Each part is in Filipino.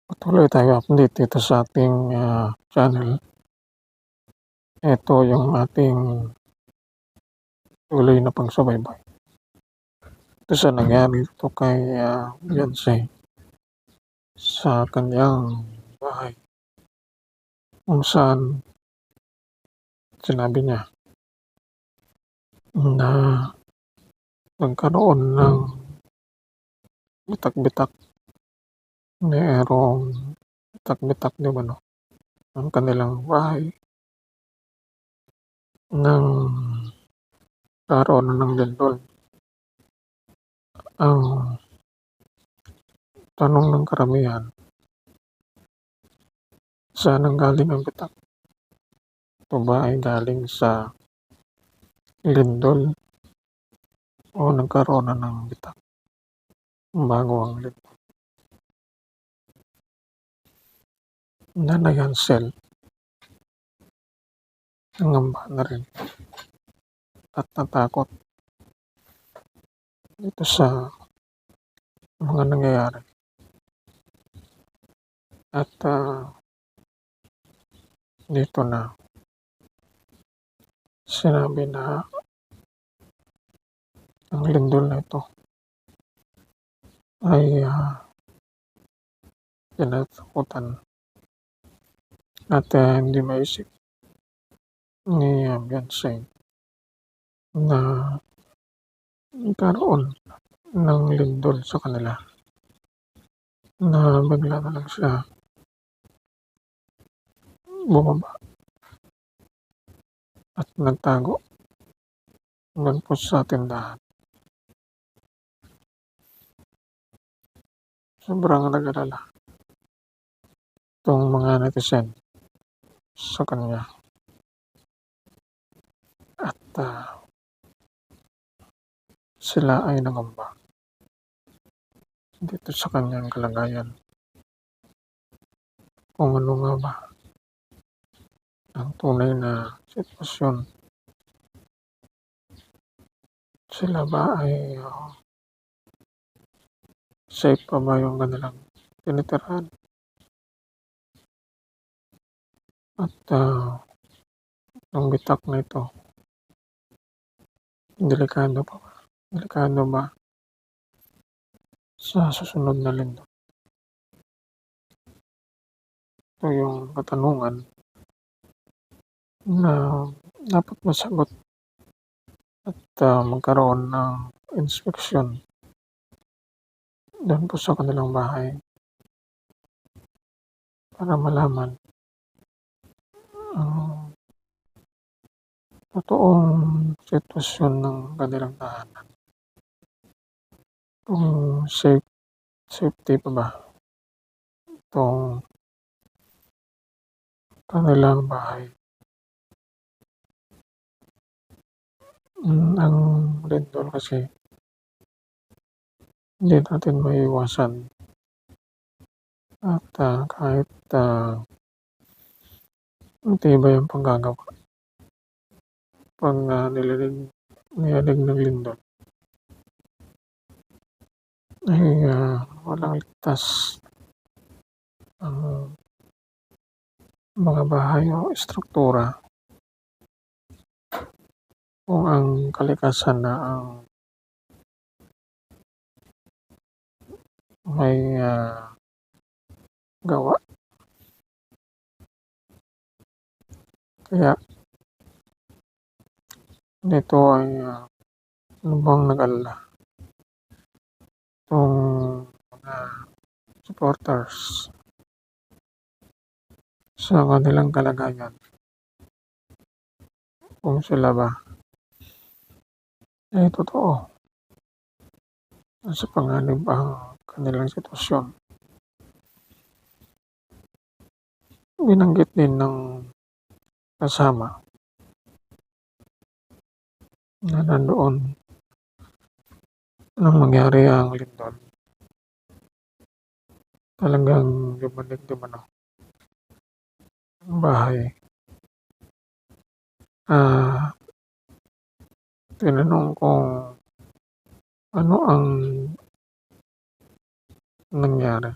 Patuloy tayo update dito sa ating, channel. Ito yung ating tuloy na pagsubaybay dito sa nangyari dito kay, Beyonce sa kanyang bahay, kung saan sinabi niya na nagkaroon ng bitak-bitak, mayroong bitak-bitak di umano ang kanilang bahay nang nagkaroon ng lindol. Ang tanong ng karamihan, saan nanggaling ang bitak? Ito ba ay galing sa lindol o nagkaroon na ng bitak bago ang lindol? Nanay Hansel nangamba na rin at natakot dito sa mga nangyayari at, dito na sinabi na ang lindol na ito ay, kinatakutan at, hindi maisip ni, Beyonce na nagkaroon ng lindol sa kanila, na bigla na lang siya bumaba at nagtago doon po sa tindahan. Sobrang nag-alala itong mga netizen sa kanya at, sila ay nangamba dito sa kanyang kalagayan. Kung ano nga ba ang tunay na sitwasyon. Sila ba ay, safe pa ba yung kanilang tinitirhan? At, ang bitak na ito, delikado ba sa susunod na lindol? Ito yung katanungan na dapat masagot at, magkaroon ng inspeksyon doon po sa kanilang bahay para malaman ang totoong sitwasyon ng kanilang tahanan. Kung safety pa ba itong kanilang bahay. Ang lindol kasi hindi natin maiiwasan at, kahit, matibay ang panggagawa 'pag, niyanig ng lindol ay, walang ligtas ang mga bahay o estruktura kung ang kalikasan na ang may, gawa. Kaya dito ay, lubhang nag-alala itong mga supporters sa kanilang kalagayan. Kung sila ba ay totoo nasa panganib ang kanilang sitwasyon. Binanggit din ng kasama na nandoon nung mangyari ang lindol. Talagang yumanig di umano ang bahay. Tinanong kung ano ang nangyari.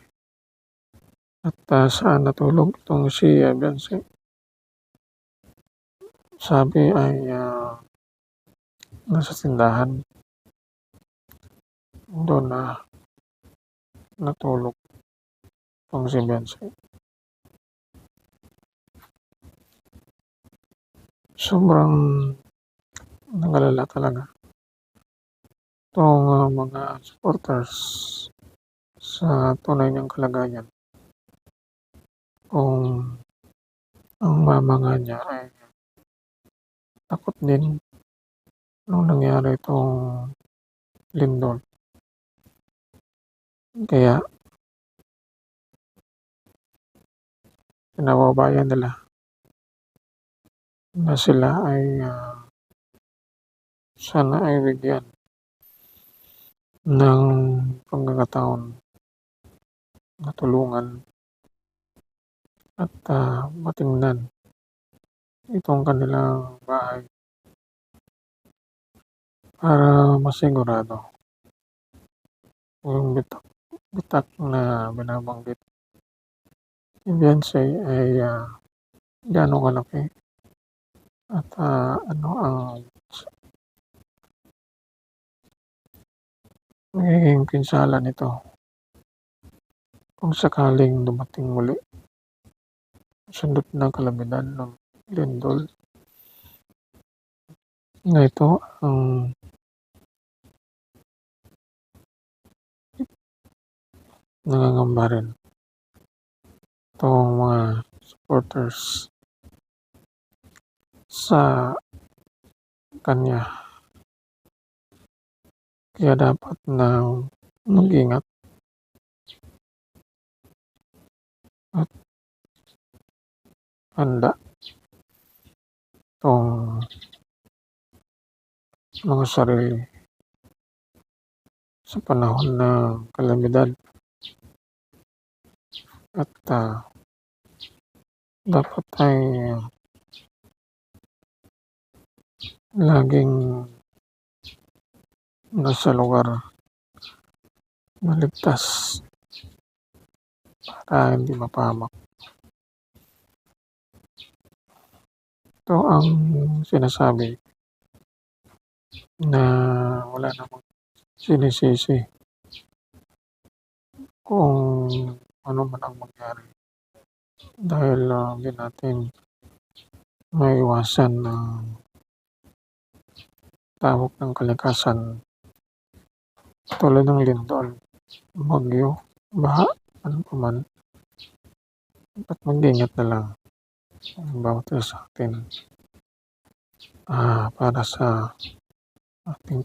at saan natulog itong si Beyonce. Sabi ay nasa tindahan doon na natulog itong si Beyonce. Sobrang nag-alala talaga itong mga supporters sa tunay niyang kalagayan kung ang mama nga niya ay takot din nung nangyari itong lindol. Kaya pinababayan nila na sila ay sana ay bigyan ng pagkakataon na tulungan at matingnan itong kanilang bahay para masigurado yung bitak na binabanggit ni Beyonce ay gaano kalaki at ano ang magiging pinsala nito kung sakaling dumating muli sundot ng kalamidad ng lindol na ito ang nangangamba rin itong mga supporters sa kanya. Kaya dapat na mag-ingat at handa itong mga sarili sa panahon ng kalamidad at dapat ay laging nasa lugar na ligtas para hindi mapahamak. Ito ang sinasabi na wala namang sinisisi kung ano man ang mangyari dahil hindi natin maiwasan ng tawag ng kalikasan tulad ng lindol, bagyo, baha, ano pa man. Dapat mag-ingat na lang ang bawat isa sa atin para sa ating